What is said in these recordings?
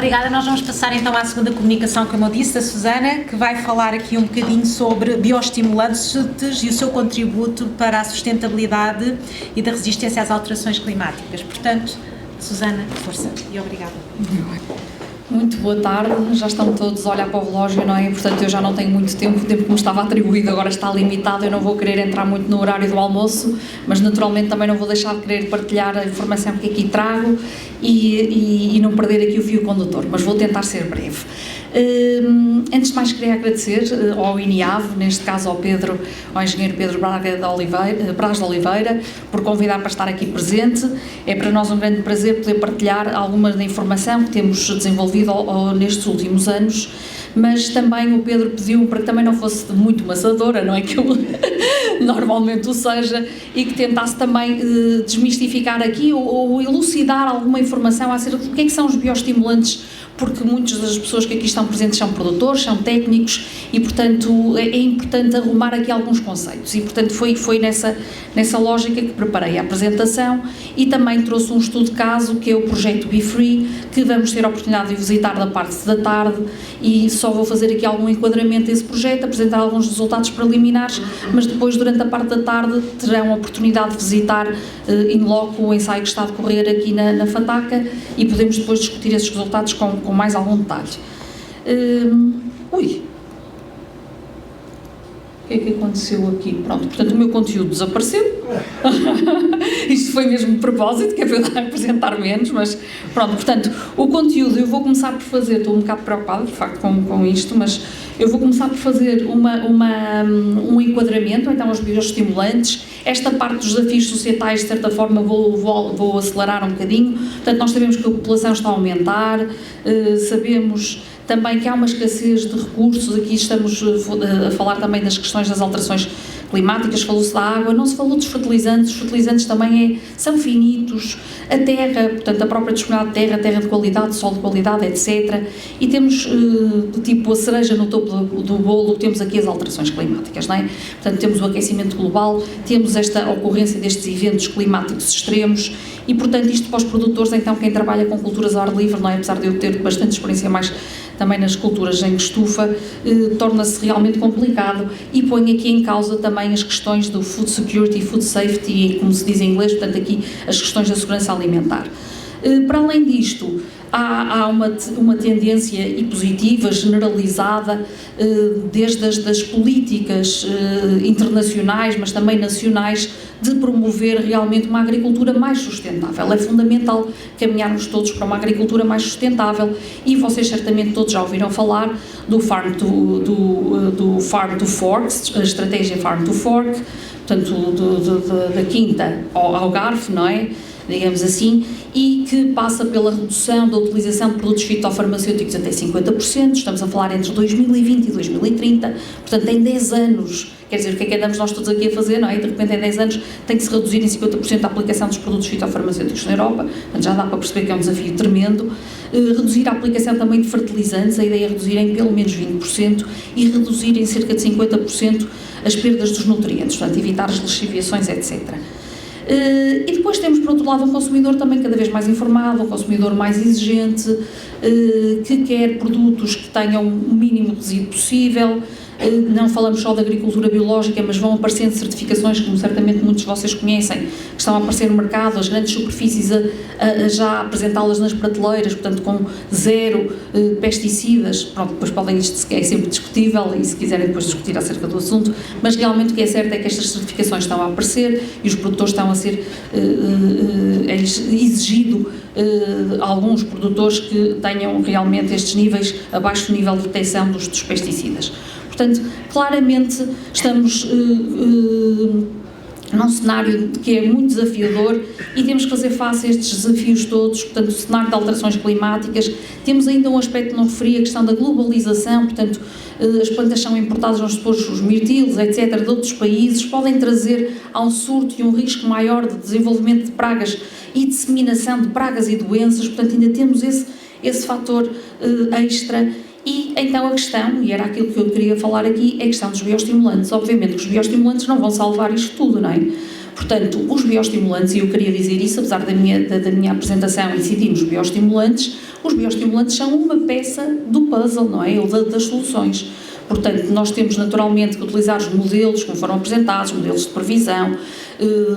obrigada. Nós vamos passar então à segunda comunicação, como eu disse, da Susana, que vai falar aqui um bocadinho sobre bioestimulantes e o seu contributo para a sustentabilidade e da resistência às alterações climáticas. Portanto, Susana, força e obrigada. Muito boa tarde, já estão todos a olhar para o relógio, não é? Portanto, eu já não tenho muito tempo, o tempo que me estava atribuído agora está limitado, eu não vou querer entrar muito no horário do almoço, mas naturalmente também não vou deixar de querer partilhar a informação que aqui trago e não perder aqui o fio condutor, mas vou tentar ser breve. Antes de mais queria agradecer ao INIAV, neste caso ao engenheiro Pedro Braz de Oliveira, por convidar para estar aqui presente. É para nós um grande prazer poder partilhar alguma da informação que temos desenvolvido nestes últimos anos, mas também o Pedro pediu para que também não fosse muito maçadora, não é que eu normalmente o seja, e que tentasse também desmistificar aqui ou elucidar alguma informação acerca do que é que são os bioestimulantes, porque muitas das pessoas que aqui estão presentes são produtores, são técnicos e, portanto, é importante arrumar aqui alguns conceitos e, portanto, foi nessa lógica que preparei a apresentação e também trouxe um estudo de caso que é o projeto Be Free, que vamos ter a oportunidade de visitar da parte da tarde e só vou fazer aqui algum enquadramento desse projeto, apresentar alguns resultados preliminares, mas depois, durante a parte da tarde, terão a oportunidade de visitar in loco o ensaio que está a decorrer aqui na FATACA e podemos depois discutir esses resultados com mais algum detalhe. O que é que aconteceu aqui? Pronto, portanto o meu conteúdo desapareceu. Isto foi mesmo de propósito, que é para eu apresentar menos, mas pronto, portanto, o conteúdo eu vou começar por fazer, estou um bocado preocupada de facto com isto, mas eu vou começar por fazer um enquadramento, então aos bioestimulantes, esta parte dos desafios societais, de certa forma vou acelerar um bocadinho. Portanto, nós sabemos que a população está a aumentar, sabemos também que há uma escassez de recursos, aqui estamos a falar também das questões das alterações climáticas, falou-se da água, não se falou dos fertilizantes, os fertilizantes também são finitos, a terra, portanto a própria disponibilidade de terra de qualidade, sol de qualidade, etc. E temos, tipo a cereja no topo do bolo, temos aqui as alterações climáticas, não é? Portanto temos o aquecimento global, temos esta ocorrência destes eventos climáticos extremos e, portanto, isto para os produtores, então quem trabalha com culturas ao ar livre, não é? Apesar de eu ter bastante experiência mais também nas culturas em estufa, torna-se realmente complicado e põe aqui em causa também as questões do food security, food safety, como se diz em inglês, portanto aqui as questões da segurança alimentar. Para além disto, há uma tendência e positiva, generalizada, desde as políticas internacionais, mas também nacionais, de promover realmente uma agricultura mais sustentável. É fundamental caminharmos todos para uma agricultura mais sustentável e vocês certamente todos já ouviram falar do Farm to Fork, a estratégia Farm to Fork, portanto da quinta ao garfo, não é? Digamos assim, e que passa pela redução da utilização de produtos fitofarmacêuticos até 50%, estamos a falar entre 2020 e 2030, portanto em 10 anos, quer dizer, o que é que andamos nós todos aqui a fazer, não é? E de repente em 10 anos tem que se reduzir em 50% a aplicação dos produtos fitofarmacêuticos na Europa, portanto já dá para perceber que é um desafio tremendo. Reduzir a aplicação também de fertilizantes, a ideia é reduzir em pelo menos 20% e reduzir em cerca de 50% as perdas dos nutrientes, portanto evitar as lixiviações, etc. E depois temos, por outro lado, um consumidor também cada vez mais informado, um consumidor mais exigente, que quer produtos que tenham o mínimo resíduo possível. Não falamos só da agricultura biológica, mas vão aparecendo certificações, como certamente muitos de vocês conhecem, que estão a aparecer no mercado, as grandes superfícies a já apresentá-las nas prateleiras, portanto com zero pesticidas. Pronto, depois podem, isto é sempre discutível e se quiserem depois discutir acerca do assunto, mas realmente o que é certo é que estas certificações estão a aparecer e os produtores estão a ser exigido alguns produtores que tenham realmente estes níveis abaixo do nível de detecção dos pesticidas. Portanto, claramente estamos num cenário que é muito desafiador e temos que fazer face a estes desafios todos, portanto, o cenário de alterações climáticas. Temos ainda um aspecto que não referi, a questão da globalização, portanto, as plantas são importadas, vamos supor, os mirtilos, etc., de outros países, podem trazer a um surto e um risco maior de desenvolvimento de pragas e disseminação de pragas e doenças, portanto, ainda temos esse fator extra. E então a questão, e era aquilo que eu queria falar aqui, é a questão dos bioestimulantes. Obviamente que os bioestimulantes não vão salvar isto tudo, não é? Portanto, os bioestimulantes, e eu queria dizer isso, apesar da minha apresentação incidir nos bioestimulantes, os bioestimulantes são uma peça do puzzle, não é? Ou das soluções. Portanto, nós temos naturalmente que utilizar os modelos como foram apresentados, modelos de previsão,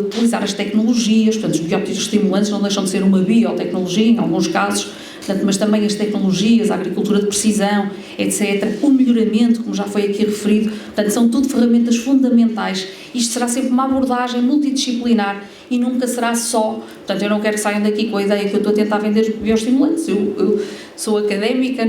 utilizar as tecnologias, portanto, os bioestimulantes não deixam de ser uma biotecnologia, em alguns casos, portanto, mas também as tecnologias, a agricultura de precisão, etc. O melhoramento, como já foi aqui referido, portanto, são tudo ferramentas fundamentais. Isto será sempre uma abordagem multidisciplinar e nunca será só, portanto, eu não quero que saiam daqui com a ideia que eu estou a tentar vender os bioestimulantes, eu sou académica,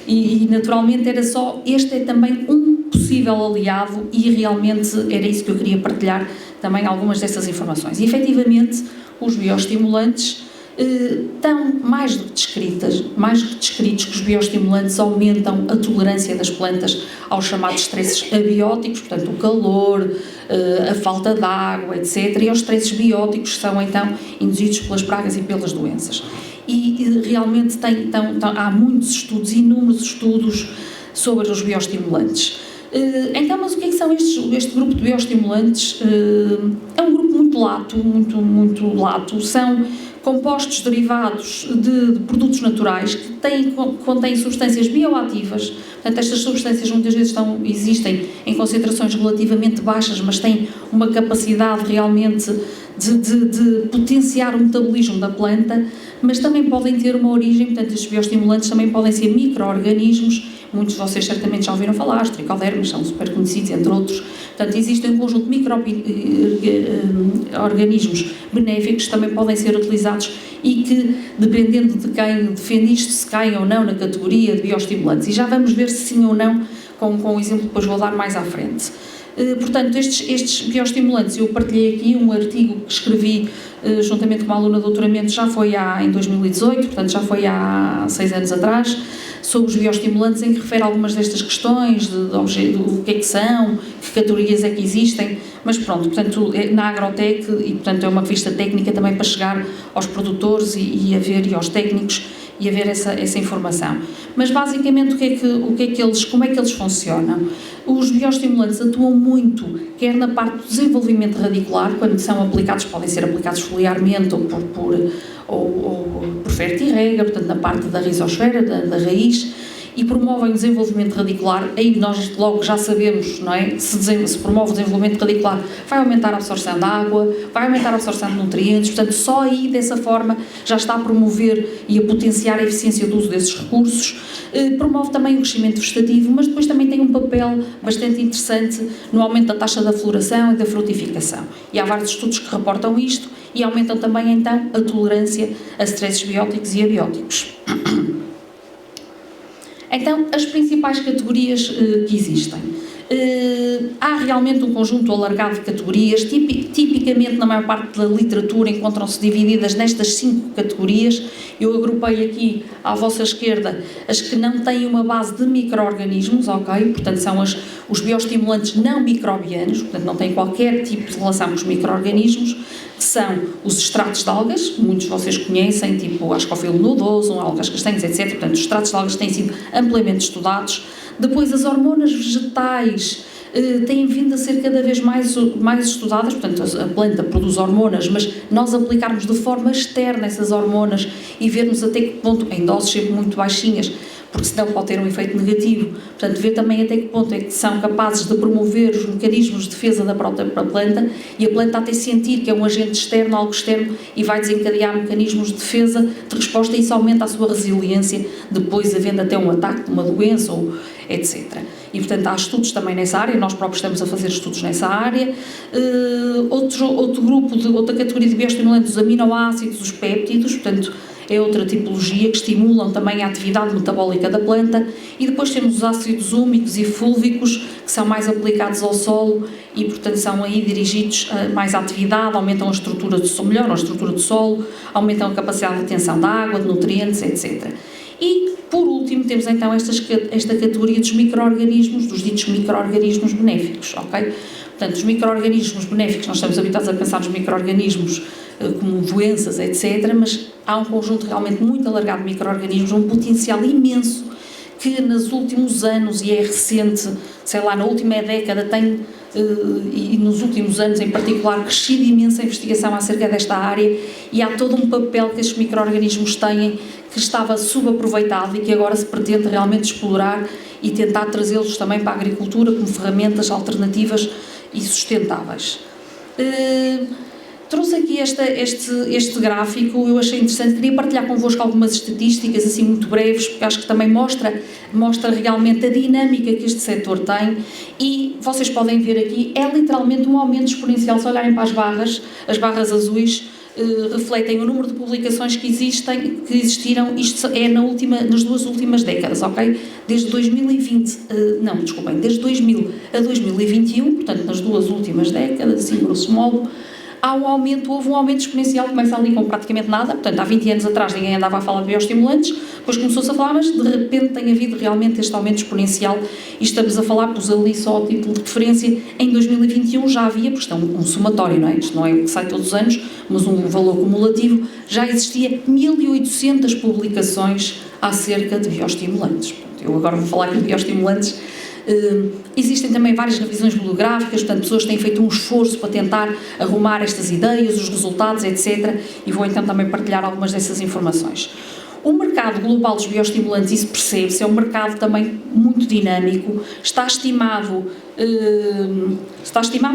e naturalmente era só, este é também um possível aliado e realmente era isso que eu queria partilhar também algumas dessas informações. E efetivamente os bioestimulantes estão mais do que descritos que os bioestimulantes aumentam a tolerância das plantas aos chamados stresses abióticos, portanto o calor, a falta de água, etc. E aos stresses bióticos que são então induzidos pelas pragas e pelas doenças. E realmente há muitos estudos, inúmeros estudos sobre os bioestimulantes. Então, mas o que é que são este grupo de bioestimulantes? É um grupo muito lato, são compostos derivados de produtos naturais que contêm substâncias bioativas. Portanto, estas substâncias muitas vezes existem em concentrações relativamente baixas, mas têm uma capacidade realmente de potenciar o metabolismo da planta, mas também podem ter uma origem, portanto, estes bioestimulantes também podem ser micro-organismos. Muitos de vocês certamente já ouviram falar, os tricodermas são super conhecidos, entre outros. Portanto, existe um conjunto de micro-organismos benéficos que também podem ser utilizados e que, dependendo de quem defende isto, se caem ou não na categoria de bioestimulantes. E já vamos ver se sim ou não, com o exemplo que depois vou dar mais à frente. Portanto, estes bioestimulantes, eu partilhei aqui um artigo que escrevi juntamente com uma aluna de doutoramento, já foi em 2018, portanto já foi há 6 anos atrás, sobre os bioestimulantes, em que refere algumas destas questões, do que é que são, que categorias é que existem, mas pronto, portanto, na Agrotec, e portanto é uma revista técnica também para chegar aos produtores e aos técnicos, e haver essa informação. Mas basicamente como é que eles funcionam? Os bioestimulantes atuam muito, quer na parte do desenvolvimento radicular, quando são aplicados, podem ser aplicados foliarmente ou por fertirrega, portanto na parte da rizosfera, da raiz, e promovem o desenvolvimento radicular. Aí nós logo já sabemos, não é? Se promove o desenvolvimento radicular, vai aumentar a absorção de água, vai aumentar a absorção de nutrientes, portanto só aí dessa forma já está a promover e a potenciar a eficiência do uso desses recursos. Promove também o crescimento vegetativo, mas depois também tem um papel bastante interessante no aumento da taxa da floração e da frutificação. E há vários estudos que reportam isto e aumentam também então a tolerância a stresses bióticos e abióticos. Então, as principais categorias que existem. Há realmente um conjunto alargado de categorias, tipicamente na maior parte da literatura encontram-se divididas nestas 5 categorias. Eu agrupei aqui à vossa esquerda as que não têm uma base de micro-organismos, ok? Portanto são os bioestimulantes não microbianos, portanto não têm qualquer tipo de relação com os micro-organismos, que são os extratos de algas, muitos de vocês conhecem, tipo Ascophyllum nodosum, algas castanhas, etc. Portanto os extratos de algas têm sido amplamente estudados. Depois as hormonas vegetais têm vindo a ser cada vez mais estudadas, portanto a planta produz hormonas, mas nós aplicarmos de forma externa essas hormonas e vermos até que ponto, em doses sempre muito baixinhas, porque senão pode ter um efeito negativo, portanto ver também até que ponto é que são capazes de promover os mecanismos de defesa da própria planta, e a planta até sentir que é um agente externo, algo externo, e vai desencadear mecanismos de defesa, de resposta, e isso aumenta a sua resiliência, depois havendo até um ataque de uma doença, ou etc. E portanto há estudos também nessa área, nós próprios estamos a fazer estudos nessa área. Outra categoria de bioestimulantes, os aminoácidos, os péptidos, portanto é outra tipologia que estimulam também a atividade metabólica da planta. E depois temos os ácidos úmicos e fúlvicos, que são mais aplicados ao solo e portanto são aí dirigidos a mais à atividade, aumentam a estrutura do solo, melhoram a estrutura do solo, aumentam a capacidade de retenção de água, de nutrientes, etc. E por último temos então esta categoria dos micro-organismos, dos ditos micro-organismos benéficos, ok? Portanto, os micro-organismos benéficos, nós estamos habituados a pensar nos micro-organismos como doenças, etc., mas há um conjunto realmente muito alargado de micro-organismos, um potencial imenso, que nos últimos anos, e é recente, sei lá, na última década tem, e nos últimos anos em particular, crescido imensa investigação acerca desta área, e há todo um papel que estes micro-organismos têm que estava subaproveitado e que agora se pretende realmente explorar e tentar trazê-los também para a agricultura como ferramentas alternativas e sustentáveis. Trouxe aqui este gráfico, eu achei interessante, queria partilhar convosco algumas estatísticas assim muito breves, porque acho que também mostra realmente a dinâmica que este setor tem, e vocês podem ver aqui, é literalmente um aumento exponencial. Se olharem para as barras azuis refletem o número de publicações que existiram, isto é nas 2 últimas décadas, ok? Desde 2020, desde 2000 a 2021, portanto nas 2 últimas décadas, assim grosso modo, houve um aumento exponencial, começa ali com praticamente nada, portanto há 20 anos atrás ninguém andava a falar de bioestimulantes, depois começou-se a falar, mas de repente tem havido realmente este aumento exponencial, e estamos a falar, pus ali só a título de referência, em 2021 já havia, porque isto é um somatório, não é? Isto não é o que sai todos os anos, mas um valor cumulativo, já existia 1800 publicações acerca de bioestimulantes. Portanto, eu agora vou falar aqui de bioestimulantes. Existem também várias revisões bibliográficas, portanto pessoas têm feito um esforço para tentar arrumar estas ideias, os resultados, etc. E vou então também partilhar algumas dessas informações. O mercado global dos bioestimulantes, isso percebe-se, é um mercado também muito dinâmico, está estimado,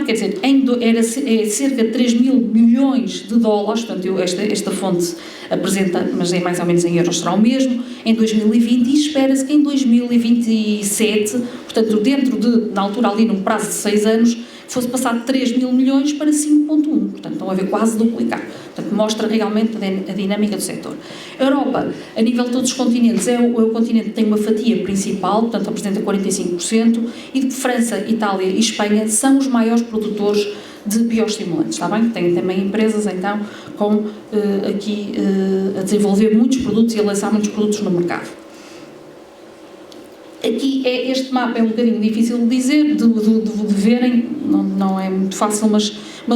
quer dizer, é cerca de 3 mil bilhões de dólares, portanto esta fonte apresenta, mas é mais ou menos em euros, será o mesmo, em 2020, e espera-se que em 2027, portanto na altura ali num prazo de 6 anos, fosse passar de 3 mil milhões para 5,1, portanto estão a ver quase duplicar. Portanto, mostra realmente a dinâmica do setor. A Europa, a nível de todos os continentes, é o continente que tem uma fatia principal, portanto apresenta 45%, e de França, Itália e Espanha são os maiores produtores de bioestimulantes, está bem? Tem também empresas, então, a desenvolver muitos produtos e a lançar muitos produtos no mercado. Aqui este mapa é um bocadinho difícil de dizer, de verem, não é muito fácil, mas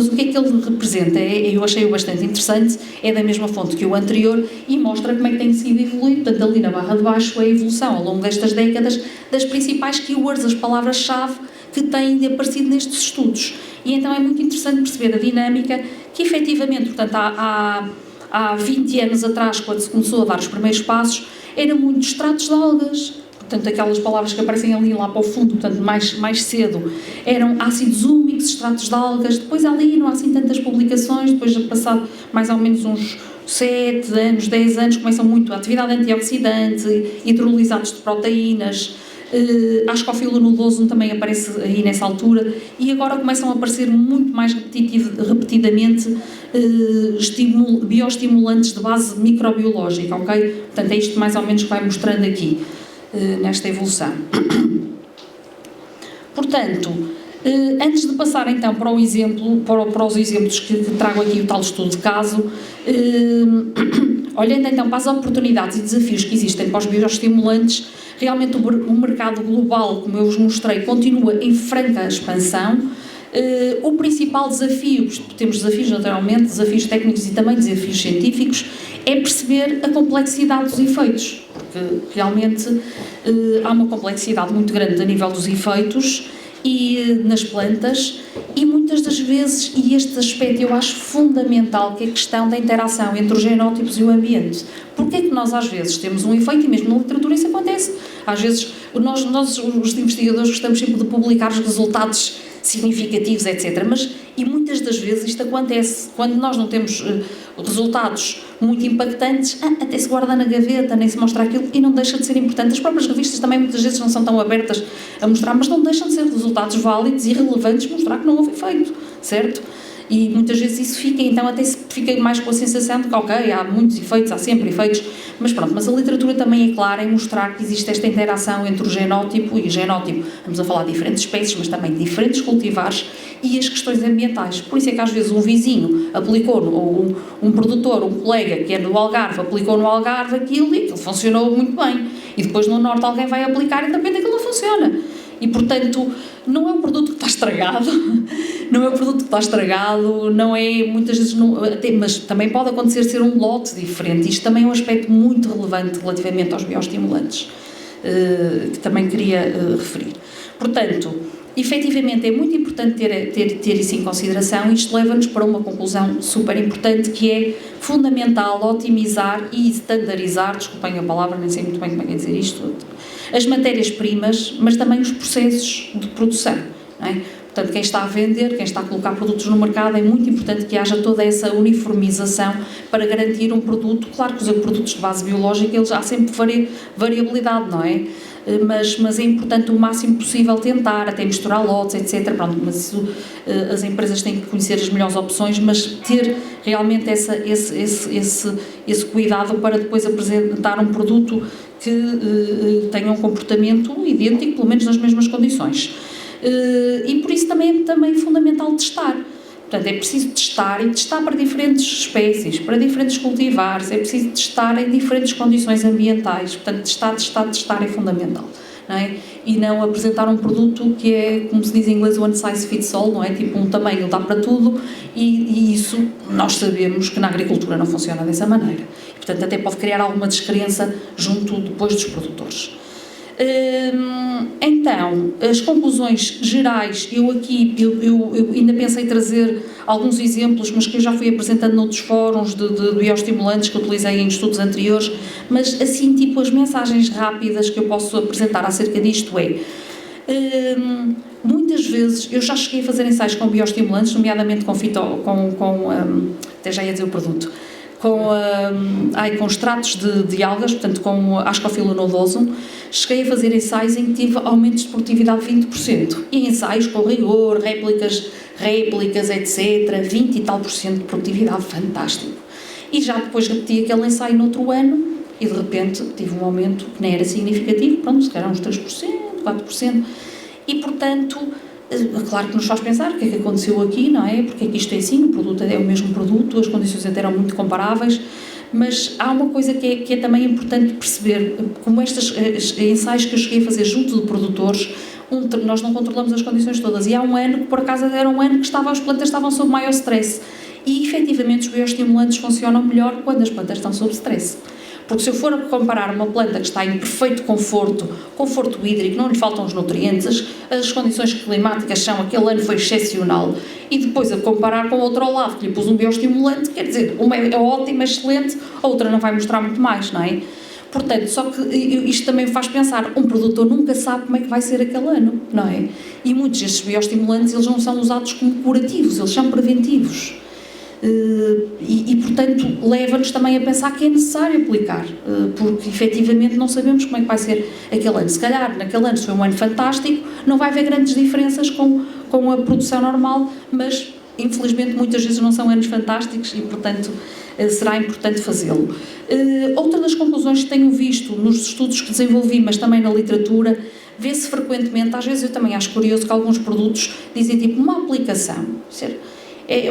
o que é que ele representa? Eu achei-o bastante interessante, é da mesma fonte que o anterior e mostra como é que tem sido evoluído. Portanto, ali na barra de baixo é a evolução ao longo destas décadas das principais keywords, as palavras-chave que têm aparecido nestes estudos. E então é muito interessante perceber a dinâmica que efetivamente, portanto, há 20 anos atrás, quando se começou a dar os primeiros passos, era muito extratos de algas. Portanto, aquelas palavras que aparecem ali lá para o fundo, portanto, mais cedo, eram ácidos úmicos, extratos de algas, depois ali não há assim tantas publicações, depois de passado mais ou menos uns 7 anos, 10 anos, começam muito a atividade antioxidante, hidrolisados de proteínas, ascofilo-nodoso também aparece aí nessa altura, e agora começam a aparecer muito mais repetidamente bioestimulantes de base microbiológica, ok? Portanto, é isto mais ou menos que vai mostrando aqui nesta evolução. Portanto, antes de passar então para os exemplos que trago aqui, o tal estudo de caso, olhando então para as oportunidades e desafios que existem para os bioestimulantes, realmente o mercado global, como eu vos mostrei, continua em franca expansão. O principal desafio, temos desafios naturalmente, desafios técnicos e também desafios científicos, é perceber a complexidade dos efeitos, porque realmente há uma complexidade muito grande a nível dos efeitos e nas plantas, e muitas das vezes, e este aspecto eu acho fundamental, que é a questão da interação entre os genótipos e o ambiente. Porque é que nós às vezes temos um efeito, e mesmo na literatura isso acontece, às vezes nós os investigadores gostamos sempre de publicar os resultados significativos, etc. E muitas das vezes isto acontece, quando nós não temos resultados muito impactantes, até se guarda na gaveta, nem se mostra aquilo, e não deixa de ser importante. As próprias revistas também muitas vezes não são tão abertas a mostrar, mas não deixam de ser resultados válidos e relevantes, mostrar que não houve efeito, certo? E muitas vezes isso fica, então até se fica mais com a sensação de que, ok, há muitos efeitos, há sempre efeitos, mas pronto, mas a literatura também é clara em mostrar que existe esta interação entre o genótipo e o genótipo. Vamos a falar de diferentes espécies, mas também de diferentes cultivares e as questões ambientais. Por isso é que às vezes um vizinho aplicou, ou um produtor, um colega que é do Algarve, aplicou no Algarve aquilo e aquilo funcionou muito bem. E depois no Norte alguém vai aplicar e de repente aquilo não funciona. E, portanto, não é um produto que está estragado, não é, muitas vezes, mas também pode acontecer ser um lote diferente. Isto também é um aspecto muito relevante relativamente aos bioestimulantes. que também queria referir. Portanto, efetivamente é muito importante ter isso em consideração, e isto leva-nos para uma conclusão super importante, que é fundamental otimizar e estandarizar, desculpem a palavra, nem sei muito bem como é que é dizer isto, as matérias-primas, mas também os processos de produção, não é? Portanto, quem está a vender, quem está a colocar produtos no mercado, é muito importante que haja toda essa uniformização para garantir um produto. Claro que os produtos de base biológica, eles há sempre variabilidade, não é? Mas é importante o máximo possível tentar, até misturar lotes, etc. Pronto, mas isso, as empresas têm que conhecer as melhores opções, mas ter realmente esse cuidado para depois apresentar um produto que tenha um comportamento idêntico, pelo menos nas mesmas condições. E por isso também é fundamental testar. Portanto, é preciso testar, e testar para diferentes espécies, para diferentes cultivares, é preciso testar em diferentes condições ambientais. Portanto, testar é fundamental, não é? E não apresentar um produto que é, como se diz em inglês, one size fits all, não é? Tipo, um tamanho dá para tudo, e isso nós sabemos que na agricultura não funciona dessa maneira. Portanto, até pode criar alguma descrença junto depois dos produtores. Então, as conclusões gerais, eu ainda pensei em trazer alguns exemplos, mas que eu já fui apresentando noutros fóruns de bioestimulantes que utilizei em estudos anteriores, mas assim, tipo, as mensagens rápidas que eu posso apresentar acerca disto muitas vezes eu já cheguei a fazer ensaios com bioestimulantes, nomeadamente até já ia dizer o produto, com extratos de algas, portanto com Ascophyllum nodosum. Cheguei a fazer ensaios em que tive aumentos de produtividade de 20%, e ensaios com rigor, réplicas, etc, 20 e tal % de produtividade, fantástico. E já depois repeti aquele ensaio no outro ano, e de repente tive um aumento que nem era significativo, pronto, se calhar uns 3%, 4%, e portanto, claro que nos faz pensar o que é que aconteceu aqui, não é? Porque é que isto é assim, o produto é o mesmo produto, as condições até eram muito comparáveis, mas há uma coisa que é também importante perceber, como estes ensaios que eu cheguei a fazer junto de produtores, nós não controlamos as condições todas, e há um ano que por acaso era um ano que as plantas estavam sob maior stress, e efetivamente os bioestimulantes funcionam melhor quando as plantas estão sob stress. Porque se eu for comparar uma planta que está em perfeito conforto hídrico, não lhe faltam os nutrientes, as condições climáticas são, aquele ano foi excepcional, e depois a comparar com outra ao lado que lhe pus um bioestimulante, quer dizer, uma é ótima, excelente, a outra não vai mostrar muito mais, não é? Portanto, só que isto também faz pensar, um produtor nunca sabe como é que vai ser aquele ano, não é? E muitos destes bioestimulantes, eles não são usados como curativos, eles são preventivos. Portanto, leva-nos também a pensar que é necessário aplicar, porque efetivamente não sabemos como é que vai ser aquele ano. Se calhar naquele ano, se foi um ano fantástico, não vai haver grandes diferenças com a produção normal, mas infelizmente muitas vezes não são anos fantásticos, e portanto será importante fazê-lo. Outra das conclusões que tenho visto nos estudos que desenvolvi, mas também na literatura, vê-se frequentemente, às vezes eu também acho curioso, que alguns produtos dizem tipo uma aplicação.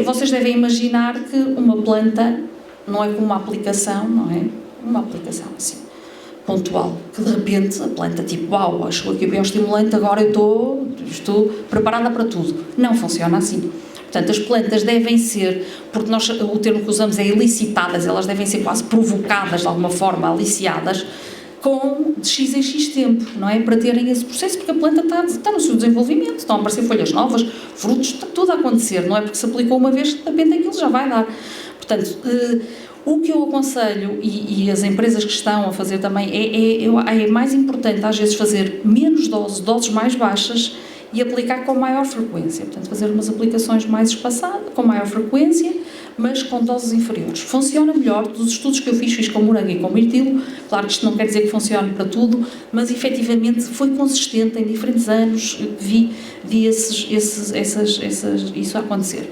Vocês devem imaginar que uma planta não é como uma aplicação, não é? Uma aplicação assim, pontual, que de repente a planta tipo, uau, chegou aqui o bioestimulante, agora eu estou preparada para tudo. Não funciona assim. Portanto, as plantas devem ser, porque nós, o termo que usamos é ilicitadas, elas devem ser quase provocadas de alguma forma, aliciadas, de X em X tempo, não é? Para terem esse processo, porque a planta está no seu desenvolvimento, estão a aparecer folhas novas, frutos, está tudo a acontecer, não é? Porque se aplicou uma vez, de repente aquilo já vai dar. Portanto, o que eu aconselho, e as empresas que estão a fazer também, é mais importante às vezes fazer menos doses mais baixas, e aplicar com maior frequência. Portanto, fazer umas aplicações mais espaçadas, com maior frequência, mas com doses inferiores. Funciona melhor, dos estudos que eu fiz com morango e com mirtilo, claro que isto não quer dizer que funcione para tudo, mas efetivamente foi consistente em diferentes anos, vi isso acontecer.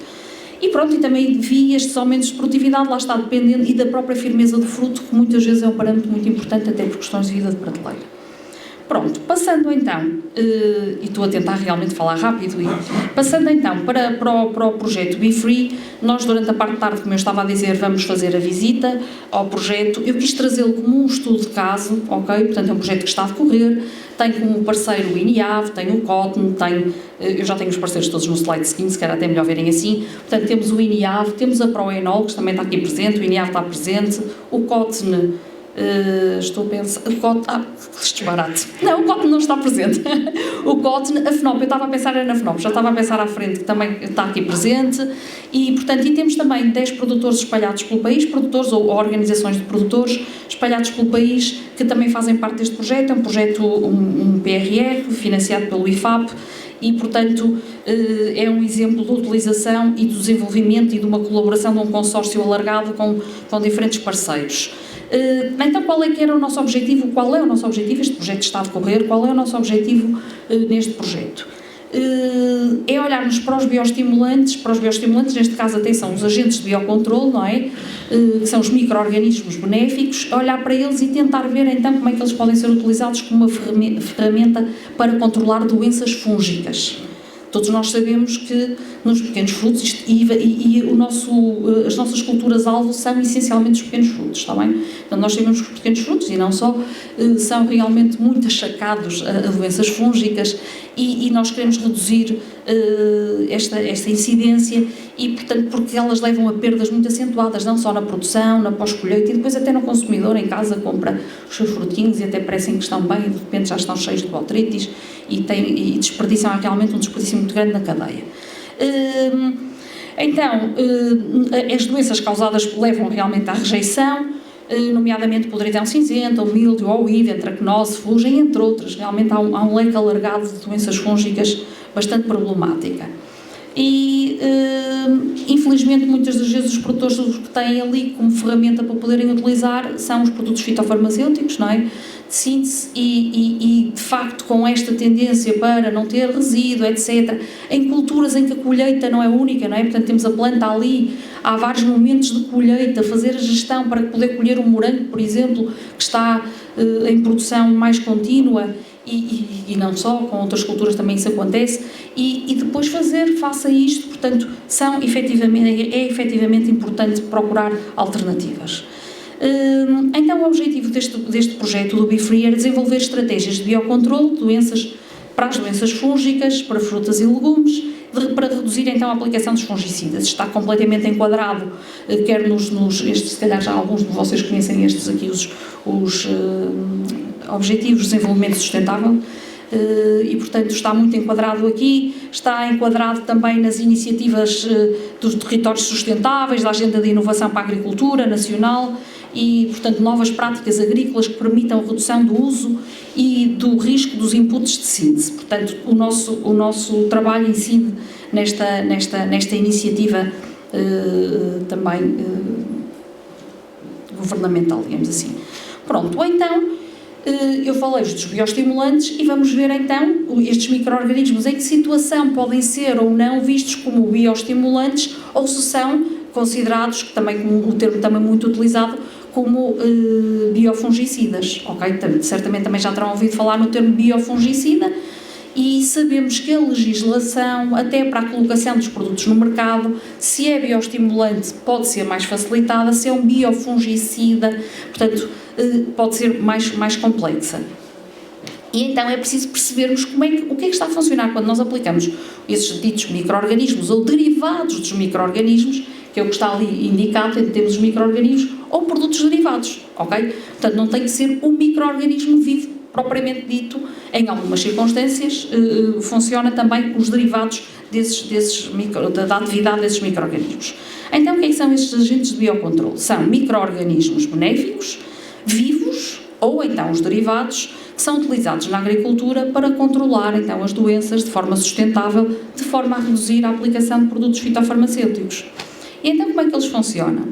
E pronto, e também vi estes aumentos de produtividade, lá está, dependendo, e da própria firmeza do fruto, que muitas vezes é um parâmetro muito importante, até por questões de vida de prateleira. Pronto, passando então, e estou a tentar realmente falar rápido, passando então para o projeto Be Free, nós durante a parte de tarde, como eu estava a dizer, vamos fazer a visita ao projeto. Eu quis trazê-lo como um estudo de caso, ok? Portanto, é um projeto que está a decorrer, tem como parceiro o INIAV, tem o Cotton, eu já tenho os parceiros todos no slide seguinte, se calhar até melhor verem assim. Portanto, temos o INIAV, temos a Proenol, que também está aqui presente, o INIAV está presente, o Cotton estou a pensar, o COT, disparate. Não, o COT não está presente. O COT, a FNOP, eu estava a pensar na FNOP, já estava a pensar à frente, que também está aqui presente, e portanto, e temos também 10 produtores espalhados pelo país, produtores ou organizações de produtores espalhados pelo país, que também fazem parte deste projeto. É um projeto, um PRR, financiado pelo IFAP, e portanto é um exemplo de utilização e do desenvolvimento e de uma colaboração de um consórcio alargado com diferentes parceiros. Então, qual é que era o nosso objetivo? Qual é o nosso objetivo? Este projeto está a decorrer. Qual é o nosso objetivo neste projeto? É olharmos para os bioestimulantes, neste caso até são os agentes de biocontrole, não é? Que são os micro-organismos benéficos, olhar para eles e tentar ver então como é que eles podem ser utilizados como uma ferramenta para controlar doenças fúngicas. Todos nós sabemos que nos pequenos frutos, as nossas culturas-alvo são essencialmente os pequenos frutos, está bem? Então nós sabemos que os pequenos frutos, e não só, são realmente muito achacados a doenças fúngicas, e nós queremos reduzir esta incidência, e portanto porque elas levam a perdas muito acentuadas, não só na produção, na pós-colheita, e depois até no consumidor em casa compra os seus frutinhos e até parecem que estão bem, e de repente já estão cheios de botrytis e desperdiçam realmente um desperdício muito grande na cadeia. Então, as doenças causadas levam realmente à rejeição, nomeadamente podridão cinzenta, o míldio, o oíve, antracnose, fugem, entre outras. Realmente há um leque alargado de doenças fúngicas bastante problemática. E, infelizmente, muitas das vezes os produtores que têm ali como ferramenta para poderem utilizar são os produtos fitofarmacêuticos, não é? De síntese e, de facto, com esta tendência para não ter resíduo, etc., em culturas em que a colheita não é única, não é? Portanto, temos a planta ali, há vários momentos de colheita, fazer a gestão para poder colher um morango, por exemplo, que está em produção mais contínua, e não só, com outras culturas também isso acontece, e depois face a isto, portanto, é efetivamente importante procurar alternativas. Então, o objetivo deste projeto do BeFree era desenvolver estratégias de biocontrole para as doenças fúngicas, para frutas e legumes, para reduzir então a aplicação dos fungicidas. Está completamente enquadrado, quer se calhar já alguns de vocês conhecem estes aqui, os Objetivos de Desenvolvimento Sustentável, e portanto está muito enquadrado aqui, está enquadrado também nas iniciativas dos territórios sustentáveis, da Agenda de Inovação para a Agricultura Nacional, e portanto novas práticas agrícolas que permitam a redução do uso e do risco dos inputs de síntese. Portanto, o nosso trabalho incide nesta iniciativa também governamental, digamos assim. Pronto, então eu falei-vos dos bioestimulantes e vamos ver então estes micro-organismos em que situação podem ser ou não vistos como bioestimulantes, ou se são considerados, que também o termo também muito utilizado, como biofungicidas, ok? Certamente também já terão ouvido falar no termo biofungicida, e sabemos que a legislação, até para a colocação dos produtos no mercado, se é bioestimulante pode ser mais facilitada, se é um biofungicida, portanto, pode ser mais complexa. E então é preciso percebermos o que é que está a funcionar quando nós aplicamos esses ditos micro-organismos ou derivados dos micro-organismos, que é o que está ali indicado, temos os micro-organismos ou produtos derivados, ok? Portanto, não tem que ser um micro-organismo vivo propriamente dito, em algumas circunstâncias funciona também os derivados da atividade desses micro-organismos. Então, o que é que são estes agentes de biocontrole? São micro-organismos benéficos, vivos, ou então os derivados, que são utilizados na agricultura para controlar então as doenças de forma sustentável, de forma a reduzir a aplicação de produtos fitofarmacêuticos. E então, como é que eles funcionam?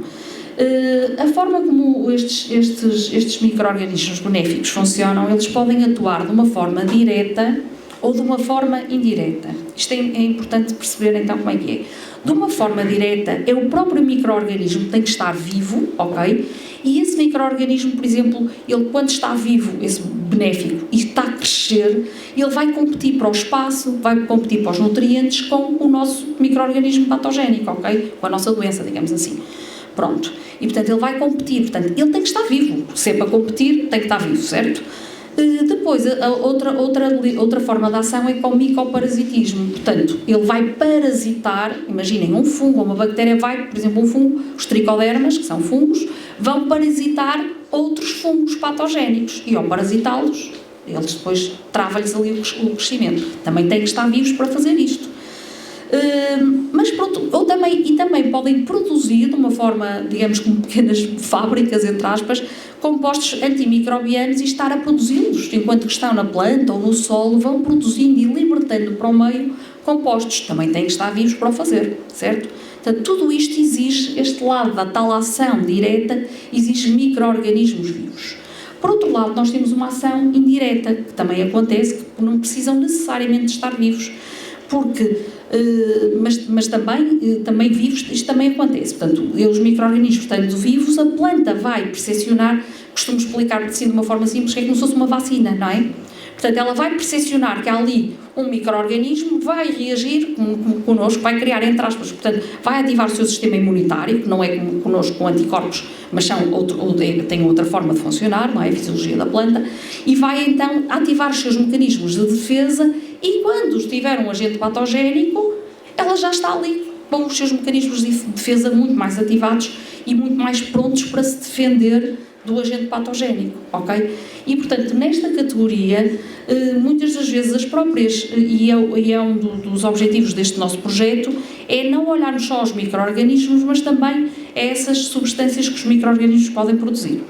A forma como estes micro-organismos benéficos funcionam, eles podem atuar de uma forma direta ou de uma forma indireta. Isto é importante perceber então como é que é. De uma forma direta, é o próprio micro-organismo que tem que estar vivo, ok? E esse micro-organismo, por exemplo, ele quando está vivo, esse benéfico, e está a crescer, ele vai competir para o espaço, vai competir para os nutrientes com o nosso micro-organismo patogénico, ok? Com a nossa doença, digamos assim. Pronto. E, portanto, ele vai competir. Portanto, ele tem que estar vivo. Se é para competir, tem que estar vivo, certo? Depois, outra forma de ação é com o micoparasitismo. Portanto, ele vai parasitar, imaginem, um fungo ou uma bactéria vai, por exemplo, um fungo, os tricodermas, que são fungos, vão parasitar outros fungos patogénicos e ao parasitá-los, eles depois trava-lhes ali o crescimento. Também têm que estar vivos para fazer isto. Mas pronto, também podem produzir de uma forma, digamos, como pequenas fábricas, entre aspas, compostos antimicrobianos e estar a produzi-los enquanto que estão na planta ou no solo, vão produzindo e libertando para o meio compostos, também têm que estar vivos para o fazer, certo? Portanto, tudo isto exige, este lado da tal ação direta, exige micro-organismos vivos. Por outro lado, nós temos uma ação indireta, que também acontece, que não precisam necessariamente de estar vivos, porque, mas também vivos, isto também acontece. Portanto, os micro-organismos estando vivos, a planta vai percepcionar, costumo explicar assim de uma forma simples, que é como se fosse uma vacina, não é? Portanto, ela vai percepcionar que há ali um micro-organismo, vai reagir connosco, vai criar, entre aspas, portanto, vai ativar o seu sistema imunitário, que não é como connosco com anticorpos, mas tem outra forma de funcionar, não é? A fisiologia da planta, e vai então ativar os seus mecanismos de defesa, e quando estiver um agente patogénico, ela já está ali com os seus mecanismos de defesa muito mais ativados e muito mais prontos para se defender do agente patogénico, ok? E, portanto, nesta categoria, muitas das vezes as próprias, e é um dos objetivos deste nosso projeto, é não olharmos só aos micro-organismos, mas também a essas substâncias que os micro-organismos podem produzir.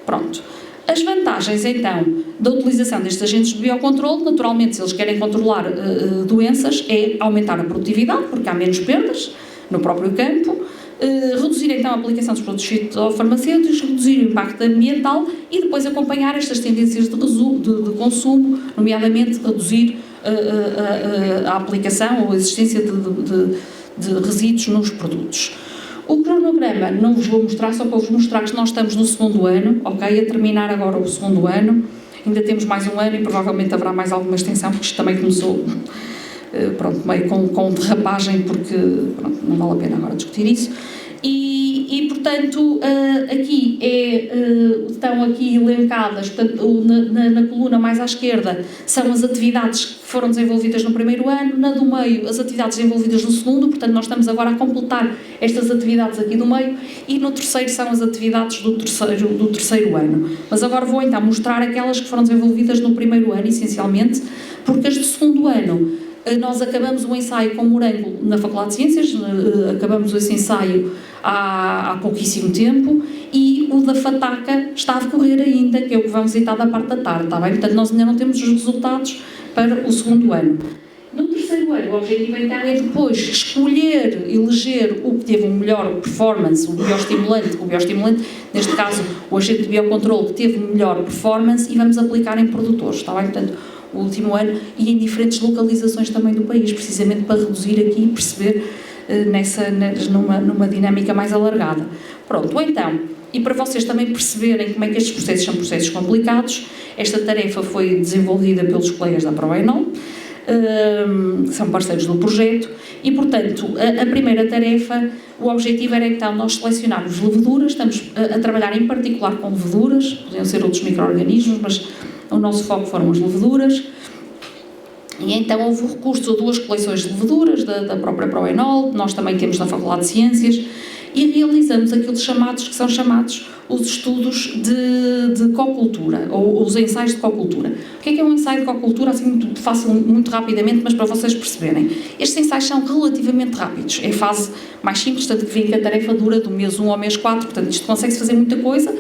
Pronto. As vantagens, então, da utilização destes agentes de biocontrole, naturalmente, se eles querem controlar doenças, é aumentar a produtividade, porque há menos perdas no próprio campo, reduzir então a aplicação dos produtos fitofarmacêuticos, reduzir o impacto ambiental e depois acompanhar estas tendências de consumo, nomeadamente reduzir a aplicação ou a existência de resíduos nos produtos. O cronograma não vos vou mostrar, só para vos mostrar que nós estamos no segundo ano, ok? A terminar agora o segundo ano, ainda temos mais um ano e provavelmente haverá mais alguma extensão, porque isto também começou pronto, meio com derrapagem, porque pronto, não vale a pena agora discutir isso. E portanto, aqui estão aqui elencadas, portanto, na coluna mais à esquerda são as atividades que foram desenvolvidas no primeiro ano, na do meio as atividades desenvolvidas no segundo, portanto nós estamos agora a completar estas atividades aqui do meio, e no terceiro são as atividades do terceiro ano. Mas agora vou então mostrar aquelas que foram desenvolvidas no primeiro ano, essencialmente, porque as do segundo ano, nós acabamos o ensaio com morango na Faculdade de Ciências, acabamos esse ensaio há pouquíssimo tempo, e o da fataca está a decorrer ainda, que é o que vamos editar da parte da tarde, está bem? Portanto, nós ainda não temos os resultados para o segundo ano. No terceiro ano, o objetivo então é depois escolher, eleger o que teve uma melhor performance, o bioestimulante, neste caso o agente de biocontrole que teve melhor performance, e vamos aplicar em produtores, está bem? Portanto, o último ano, e em diferentes localizações também do país, precisamente para reduzir aqui e perceber numa dinâmica mais alargada. Pronto, então, e para vocês também perceberem como é que estes processos são processos complicados, esta tarefa foi desenvolvida pelos colegas da ProEnol, que são parceiros do projeto, e portanto, a primeira tarefa, o objetivo era então nós selecionarmos leveduras, estamos a trabalhar em particular com leveduras, podiam ser outros micro-organismos, mas o nosso foco foram as leveduras, e então houve o recurso a 2 coleções de leveduras da própria ProEnol, nós também temos na Faculdade de Ciências, e realizamos aqueles que são chamados os estudos de cocultura, ou os ensaios de cocultura. O que é um ensaio de cocultura? Assim, muito rapidamente, mas para vocês perceberem. Estes ensaios são relativamente rápidos, é a fase mais simples, tanto que veem que a tarefa dura do mês 1 ao mês 4, portanto isto consegue-se fazer muita coisa,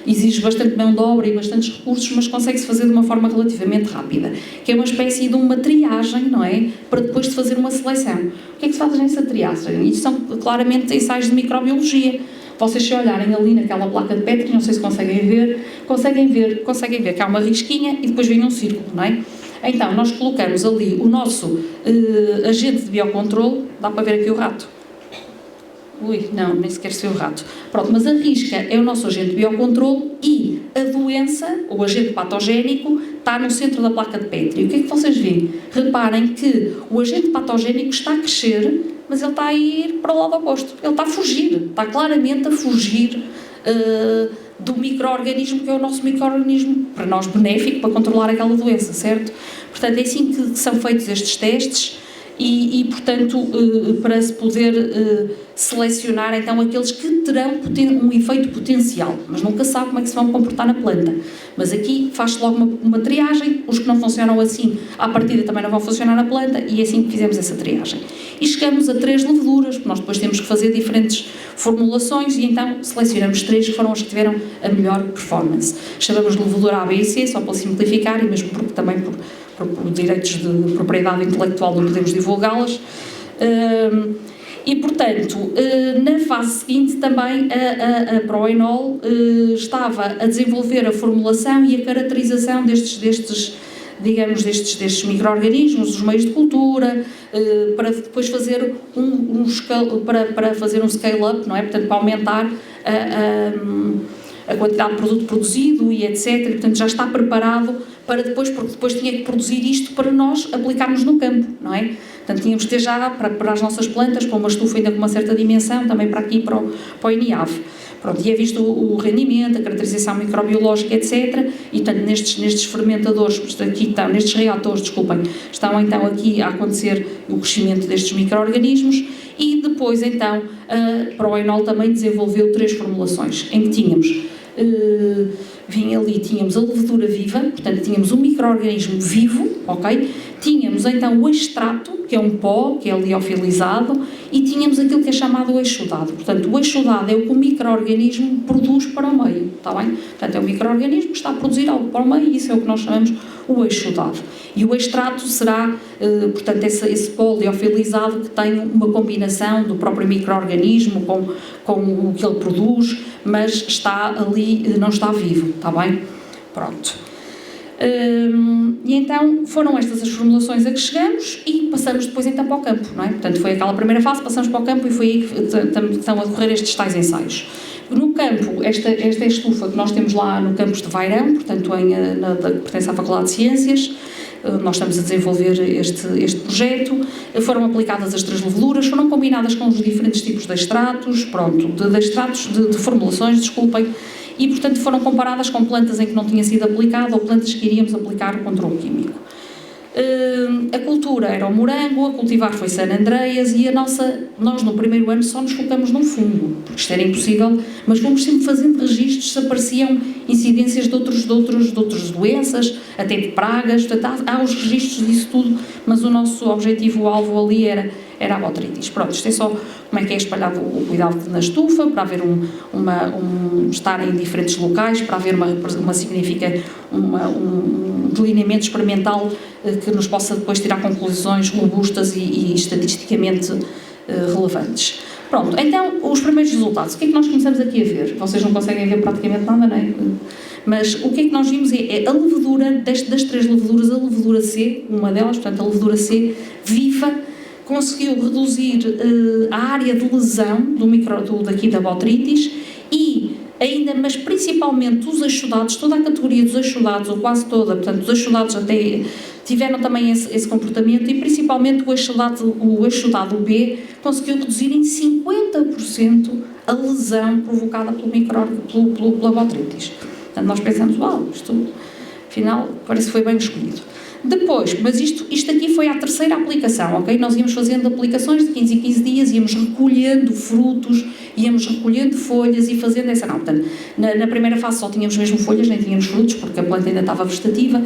exige bastante mão de obra e bastantes recursos, mas consegue-se fazer de uma forma relativamente rápida, que é uma espécie de uma triagem, não é? Para depois de fazer uma seleção. O que é que se faz nessa triagem? Isto são claramente ensaios de microbiologia. Vocês, se olharem ali naquela placa de Petri, não sei se conseguem ver que há uma risquinha e depois vem um círculo, não é? Então, nós colocamos ali o nosso agente de biocontrole, dá para ver aqui o rato. Não, nem sequer se vê o rato. Pronto, mas a risca é o nosso agente de biocontrole e a doença, o agente patogénico, está no centro da placa de Petri. O que é que vocês veem? Reparem que o agente patogénico está a crescer, mas ele está a ir para o lado oposto. Ele está a fugir, está claramente a fugir do micro-organismo, que é o nosso micro-organismo, para nós benéfico, para controlar aquela doença, certo? Portanto, é assim que são feitos estes testes. e portanto, para se poder selecionar então aqueles que terão um efeito potencial, mas nunca sabe como é que se vão comportar na planta. Mas aqui faz-se logo uma triagem, os que não funcionam assim, à partida também não vão funcionar na planta, e é assim que fizemos essa triagem. E chegamos a 3 leveduras, porque nós depois temos que fazer diferentes formulações, e então selecionamos 3 que foram as que tiveram a melhor performance. Chamamos de levedura A, B e C, só para simplificar, e mesmo porque também por direitos de propriedade intelectual não podemos divulgá-las. E, portanto, na fase seguinte também a Proenol estava a desenvolver a formulação e a caracterização destes micro-organismos, os meios de cultura, para depois fazer para fazer um scale-up, não é? Portanto, para aumentar a quantidade de produto produzido e etc. E, portanto, já está preparado para depois, porque depois tinha que produzir isto para nós aplicarmos no campo, não é? Portanto, tínhamos de ter já para as nossas plantas, para uma estufa ainda com uma certa dimensão, também para aqui, para o INIAV. Pronto, e é visto o rendimento, a caracterização microbiológica, etc. E, portanto, nestes fermentadores, nestes reatores, desculpem, estão então aqui a acontecer o crescimento destes micro-organismos. E depois, então, a Proenol também desenvolveu 3 formulações, em que tínhamos tínhamos a levedura viva, portanto tínhamos um micro-organismo vivo, ok? Tínhamos então o extrato, que é um pó, que é liofilizado, e tínhamos aquilo que é chamado o exudado. Portanto, o exudado é o que o micro-organismo produz para o meio, está bem? Portanto, é o micro-organismo que está a produzir algo para o meio, e isso é o que nós chamamos o exudado. E o extrato será, portanto, esse pó liofilizado que tem uma combinação do próprio micro-organismo com o que ele produz, mas está ali, não está vivo, está bem? Pronto. E então foram estas as formulações a que chegamos e passamos depois então para o campo, não é? Portanto, foi aquela primeira fase, passamos para o campo e foi aí que estão a decorrer estes tais ensaios. No campo, esta estufa que nós temos lá no campus de Vairão, portanto, que pertence à Faculdade de Ciências, nós estamos a desenvolver este projeto, foram aplicadas as 3 leveduras, foram combinadas com os diferentes tipos de extratos, de formulações, desculpem, e, portanto, foram comparadas com plantas em que não tinha sido aplicado ou plantas que iríamos aplicar o controle químico. A cultura era o morango, a cultivar foi San Andreas e nós no primeiro ano só nos focamos num fungo, porque isto era impossível, mas fomos sempre fazendo registros se apareciam incidências de outras doenças, até de pragas, portanto, há os registros disso tudo, mas o nosso objetivo-alvo ali era a botrytis. Pronto, isto é só como é que é espalhado o cuidado na estufa, para haver estar em diferentes locais, para haver um delineamento experimental que nos possa depois tirar conclusões robustas e estatisticamente relevantes. Pronto, então, os primeiros resultados, o que é que nós começamos aqui a ver? Vocês não conseguem ver praticamente nada, não é? Mas o que é que nós vimos é a levedura, das 3 leveduras, a levedura C, uma delas, portanto, a levedura C viva, conseguiu reduzir a área de lesão daqui da botrytis e ainda, mas principalmente os exudados, toda a categoria dos exudados, ou quase toda, portanto, os exudados até tiveram também esse comportamento e principalmente o exudado B conseguiu reduzir em 50% a lesão provocada pela botrytis. Portanto, nós pensamos, isto, afinal, parece que foi bem escolhido. Depois, mas isto aqui foi a 3ª aplicação, ok? Nós íamos fazendo aplicações de 15 em 15 dias, íamos recolhendo frutos, íamos recolhendo folhas e fazendo essa... Não, portanto, na primeira fase só tínhamos mesmo folhas, nem tínhamos frutos, porque a planta ainda estava vegetativa,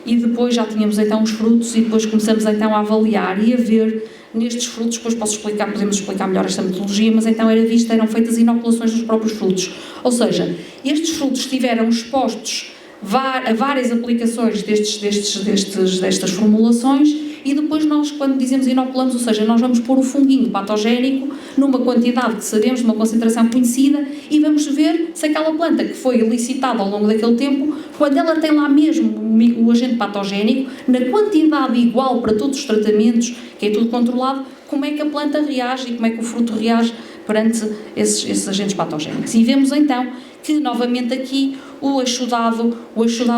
e depois já tínhamos então os frutos e depois começamos então a avaliar e a ver nestes frutos, depois podemos explicar melhor esta metodologia, mas então eram feitas inoculações nos próprios frutos. Ou seja, estes frutos estiveram expostos a várias aplicações destas formulações e depois nós, quando dizemos inoculamos, ou seja, nós vamos pôr o funguinho patogénico numa quantidade que sabemos, numa concentração conhecida e vamos ver se aquela planta que foi elicitada ao longo daquele tempo, quando ela tem lá mesmo o agente patogénico, na quantidade igual para todos os tratamentos, que é tudo controlado, como é que a planta reage e como é que o fruto reage perante esses agentes patogénicos. E vemos então que, novamente aqui, o exudado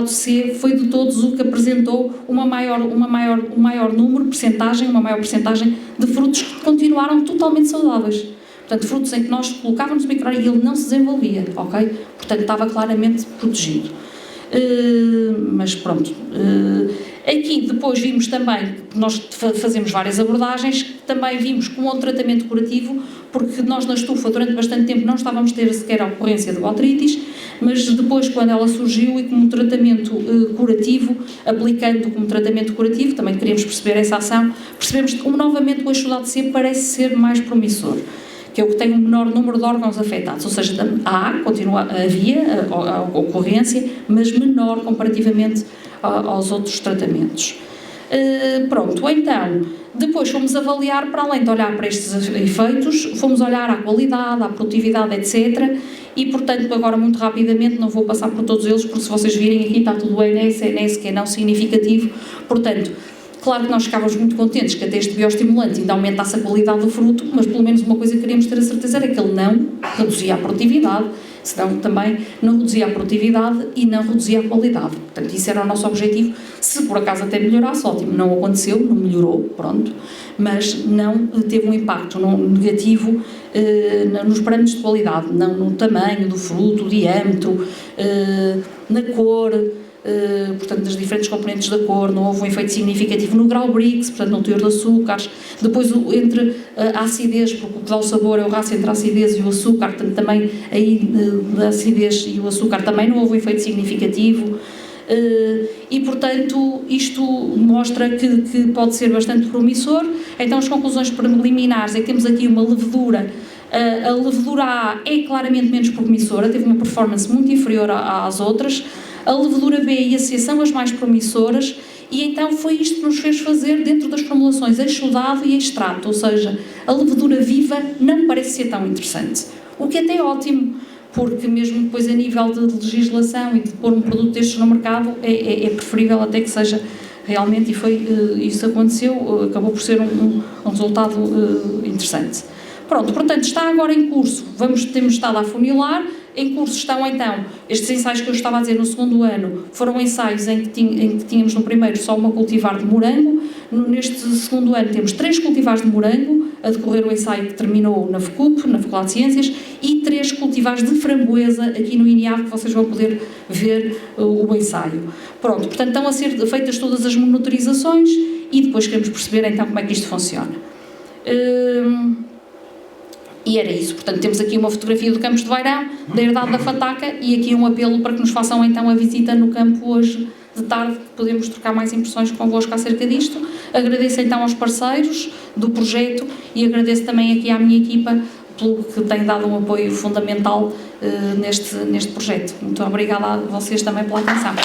C foi de todos o que apresentou uma maior percentagem de frutos que continuaram totalmente saudáveis. Portanto, frutos em que nós colocávamos o micro-organismo e ele não se desenvolvia, ok? Portanto, estava claramente protegido. Mas pronto, Aqui depois vimos também, nós fazemos várias abordagens, que também vimos como um tratamento curativo, porque nós na estufa durante bastante tempo não estávamos a ter sequer a ocorrência de botrytis, mas depois quando ela surgiu e como tratamento curativo, aplicando como tratamento curativo, também queríamos perceber essa ação, percebemos que novamente o eixo lado C parece ser mais promissor, que é o que tem um menor número de órgãos afetados, ou seja, havia a ocorrência, mas menor comparativamente aos outros tratamentos. Pronto, então, depois fomos avaliar, para além de olhar para estes efeitos, fomos olhar à qualidade, à produtividade, etc. E, portanto, agora muito rapidamente, não vou passar por todos eles, porque se vocês virem aqui está tudo NS, que é não significativo. Portanto, claro que nós ficávamos muito contentes que até este bioestimulante ainda aumentasse a qualidade do fruto, mas pelo menos uma coisa que queríamos ter a certeza era que ele não reduzia a produtividade, senão também não reduzia a produtividade e não reduzia a qualidade. Portanto, isso era o nosso objetivo. Se por acaso até melhorasse, ótimo, não aconteceu, não melhorou, pronto, mas não teve um impacto negativo nos parâmetros de qualidade, não no tamanho do fruto, diâmetro, na cor, portanto, das diferentes componentes da cor, não houve um efeito significativo no grau Brix, portanto, no teor de açúcares, depois entre a acidez, porque o que dá o sabor é o rácio entre a acidez e o açúcar, portanto, também aí da acidez e o açúcar também não houve um efeito significativo, e, portanto, isto mostra que pode ser bastante promissor. Então, as conclusões preliminares é que temos aqui uma levedura. A levedura A é claramente menos promissora, teve uma performance muito inferior às outras. A levedura B e a C são as mais promissoras, e então foi isto que nos fez fazer dentro das formulações exudado e extrato, ou seja, a levedura viva não parece ser tão interessante, o que até é ótimo, porque mesmo depois a nível de legislação e de pôr um produto destes no mercado é preferível até que seja realmente, e isso aconteceu, acabou por ser um resultado interessante. Pronto, portanto, está agora em curso, temos estado a afunilar. Em curso estão então, estes ensaios que eu estava a dizer no segundo ano, foram ensaios em que tínhamos no primeiro só uma cultivar de morango, neste segundo ano temos 3 cultivares de morango, a decorrer o ensaio que terminou na FECUP, na Faculdade de Ciências, e 3 cultivares de framboesa aqui no INIAV, que vocês vão poder ver o ensaio. Pronto, portanto estão a ser feitas todas as monitorizações e depois queremos perceber então como é que isto funciona. E era isso, portanto temos aqui uma fotografia do Campos de Vairão, da Herdade da Fataca, e aqui um apelo para que nos façam então a visita no campo hoje de tarde, podemos trocar mais impressões convosco acerca disto. Agradeço então aos parceiros do projeto e agradeço também aqui à minha equipa pelo que tem dado um apoio fundamental neste projeto. Muito obrigada a vocês também pela atenção.